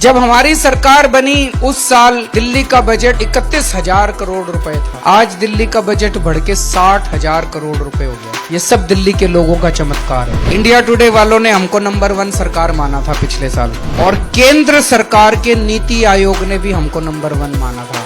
जब हमारी सरकार बनी उस साल दिल्ली का बजट 31,000 करोड़ रुपए था। आज दिल्ली का बजट बढ़ के 60,000 करोड़ रुपए हो गया। ये सब दिल्ली के लोगों का चमत्कार है। इंडिया टुडे वालों ने हमको नंबर 1 सरकार माना था पिछले साल, और केंद्र सरकार के नीति आयोग ने भी हमको नंबर 1 माना था।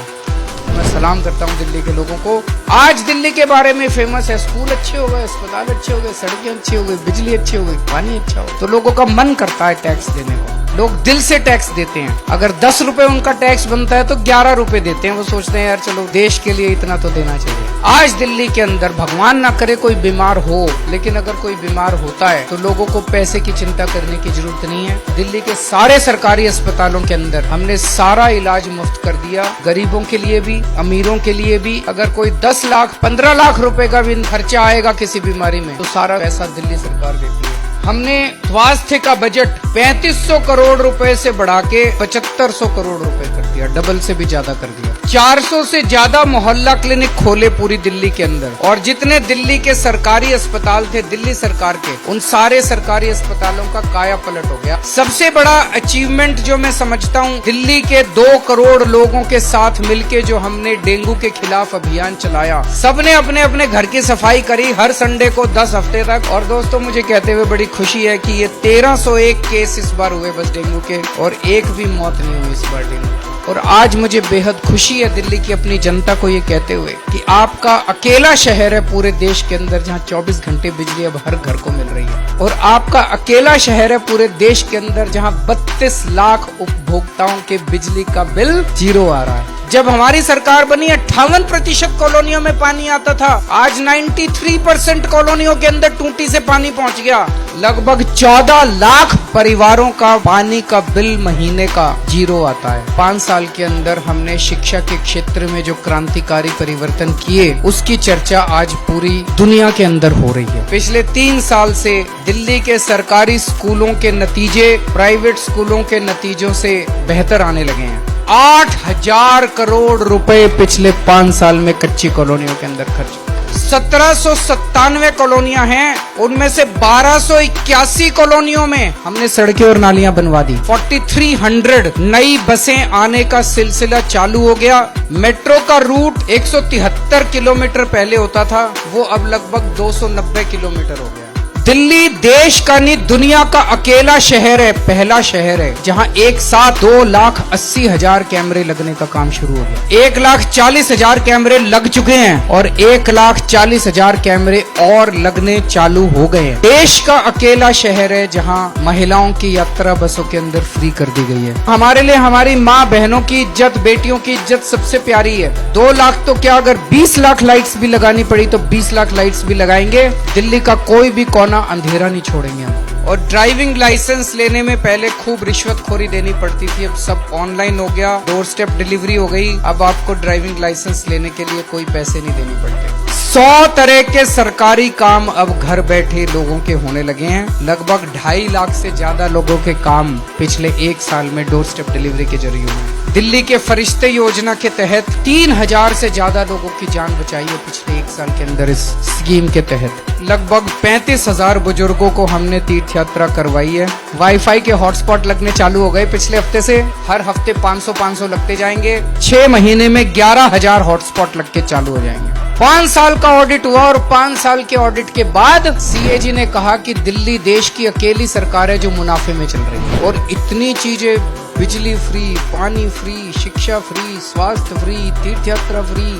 मैं सलाम करता हूँ दिल्ली के लोगों को। आज दिल्ली के बारे में फेमस है, स्कूल अच्छे हो गए, अस्पताल अच्छे हो गए, सड़कें अच्छी हो गई, बिजली अच्छी हो गई, पानी अच्छा हो, तो लोगों का मन करता है टैक्स देने को। लोग दिल से टैक्स देते हैं। अगर 10 रुपए उनका टैक्स बनता है तो 11 रुपए देते हैं। वो सोचते हैं यार चलो देश के लिए इतना तो देना चाहिए। आज दिल्ली के अंदर भगवान ना करे कोई बीमार हो, लेकिन अगर कोई बीमार होता है तो लोगों को पैसे की चिंता करने की जरूरत नहीं है। दिल्ली के सारे सरकारी अस्पतालों के अंदर हमने सारा इलाज मुफ्त कर दिया, गरीबों के लिए भी, अमीरों के लिए भी। अगर कोई 10 लाख 15 लाख रुपए का भी खर्चा आएगा किसी बीमारी में, तो सारा पैसा दिल्ली सरकार देती है। हमने स्वास्थ्य का बजट 3500 करोड़ रुपए से बढ़ा के 7500 करोड़ रुपए कर दिया, डबल से भी ज्यादा कर दिया। 400 से ज्यादा मोहल्ला क्लिनिक खोले पूरी दिल्ली के अंदर, और जितने दिल्ली के सरकारी अस्पताल थे दिल्ली सरकार के, उन सारे सरकारी अस्पतालों का काया पलट हो गया। सबसे बड़ा अचीवमेंट जो मैं समझता हूँ, दिल्ली के 2 करोड़ लोगों के साथ मिलके जो हमने डेंगू के खिलाफ अभियान चलाया, सबने अपने अपने घर की सफाई करी हर संडे को 10 हफ्ते तक। और दोस्तों मुझे कहते हुए बड़ी खुशी है कि ये 1301 केस इस बार हुए बस डेंगू के, और एक भी मौत नहीं हुई इस बार डेंगू। और आज मुझे बेहद खुशी है दिल्ली की अपनी जनता को ये कहते हुए कि आपका अकेला शहर है पूरे देश के अंदर जहां 24 घंटे बिजली अब हर घर को मिल रही है, और आपका अकेला शहर है पूरे देश के अंदर जहां 32 लाख उपभोक्ताओं के बिजली का बिल 0 आ रहा है। जब हमारी सरकार बनी 58% कॉलोनियों में पानी आता था, आज 93% कॉलोनियों के अंदर टूटी से पानी पहुंच गया। लगभग 14 लाख परिवारों का पानी का बिल महीने का 0 आता है। 5 साल के अंदर हमने शिक्षा के क्षेत्र में जो क्रांतिकारी परिवर्तन किए, उसकी चर्चा आज पूरी दुनिया के अंदर हो रही है। पिछले 3 साल से दिल्ली के सरकारी स्कूलों के नतीजे प्राइवेट स्कूलों के नतीजों से बेहतर आने लगे हैं। 8,000 करोड़ रुपए पिछले 5 साल में कच्ची कॉलोनियों के अंदर खर्च। 1797 कॉलोनियां हैं, उनमें से 1281 कॉलोनियों में हमने सड़कें और नालियां बनवा दी। 4300 नई बसें आने का सिलसिला चालू हो गया। मेट्रो का रूट 173 किलोमीटर पहले होता था, वो अब लगभग 290 किलोमीटर हो गया। दिल्ली देश का नहीं दुनिया का अकेला शहर है, पहला शहर है जहां एक साथ 2,80,000 कैमरे लगने का काम शुरू हो गया। 1,40,000 कैमरे लग चुके हैं और 1,40,000 कैमरे और लगने चालू हो गए हैं। देश का अकेला शहर है जहां महिलाओं की यात्रा बसों के अंदर फ्री कर दी गई है। हमारे लिए हमारी माँ बहनों की इज्जत, बेटियों की इज्जत सबसे प्यारी है। 2 लाख तो क्या, अगर 20 लाख लाइट्स भी लगानी पड़ी तो 20 लाख लाइट्स भी लगाएंगे। दिल्ली का कोई भी कोना अंधेरा नहीं छोड़ेंगे हम। और ड्राइविंग लाइसेंस लेने में पहले खूब रिश्वतखोरी देनी पड़ती थी, अब सब ऑनलाइन हो गया, डोर स्टेप डिलीवरी हो गई। अब आपको ड्राइविंग लाइसेंस लेने के लिए कोई पैसे नहीं देने पड़ते। 100 तरह के सरकारी काम अब घर बैठे लोगों के होने लगे हैं। लगभग 2.5 लाख से ज्यादा लोगों के काम पिछले 1 साल में डोर स्टेप डिलीवरी के जरिए हुए। दिल्ली के फरिश्ते योजना के तहत 3000 से ज्यादा लोगों की जान बचाई है पिछले 1 साल के अंदर। इस स्कीम के तहत लगभग 35,000 बुजुर्गों को हमने तीर्थ यात्रा करवाई है। वाईफाई के हॉटस्पॉट लगने चालू हो गए पिछले हफ्ते से, हर हफ्ते 500 लगते जाएंगे। 6 महीने में 11,000 हॉटस्पॉट लग के चालू हो जाएंगे। 5 साल का ऑडिट हुआ, और 5 साल के ऑडिट के बाद CAG ने कहा कि दिल्ली देश की अकेली सरकार है जो मुनाफे में चल रही है। और इतनी चीजें, बिजली फ्री, पानी फ्री, शिक्षा फ्री, स्वास्थ्य फ्री, तीर्थ यात्रा फ्री,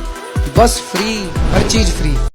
बस फ्री, हर चीज फ्री।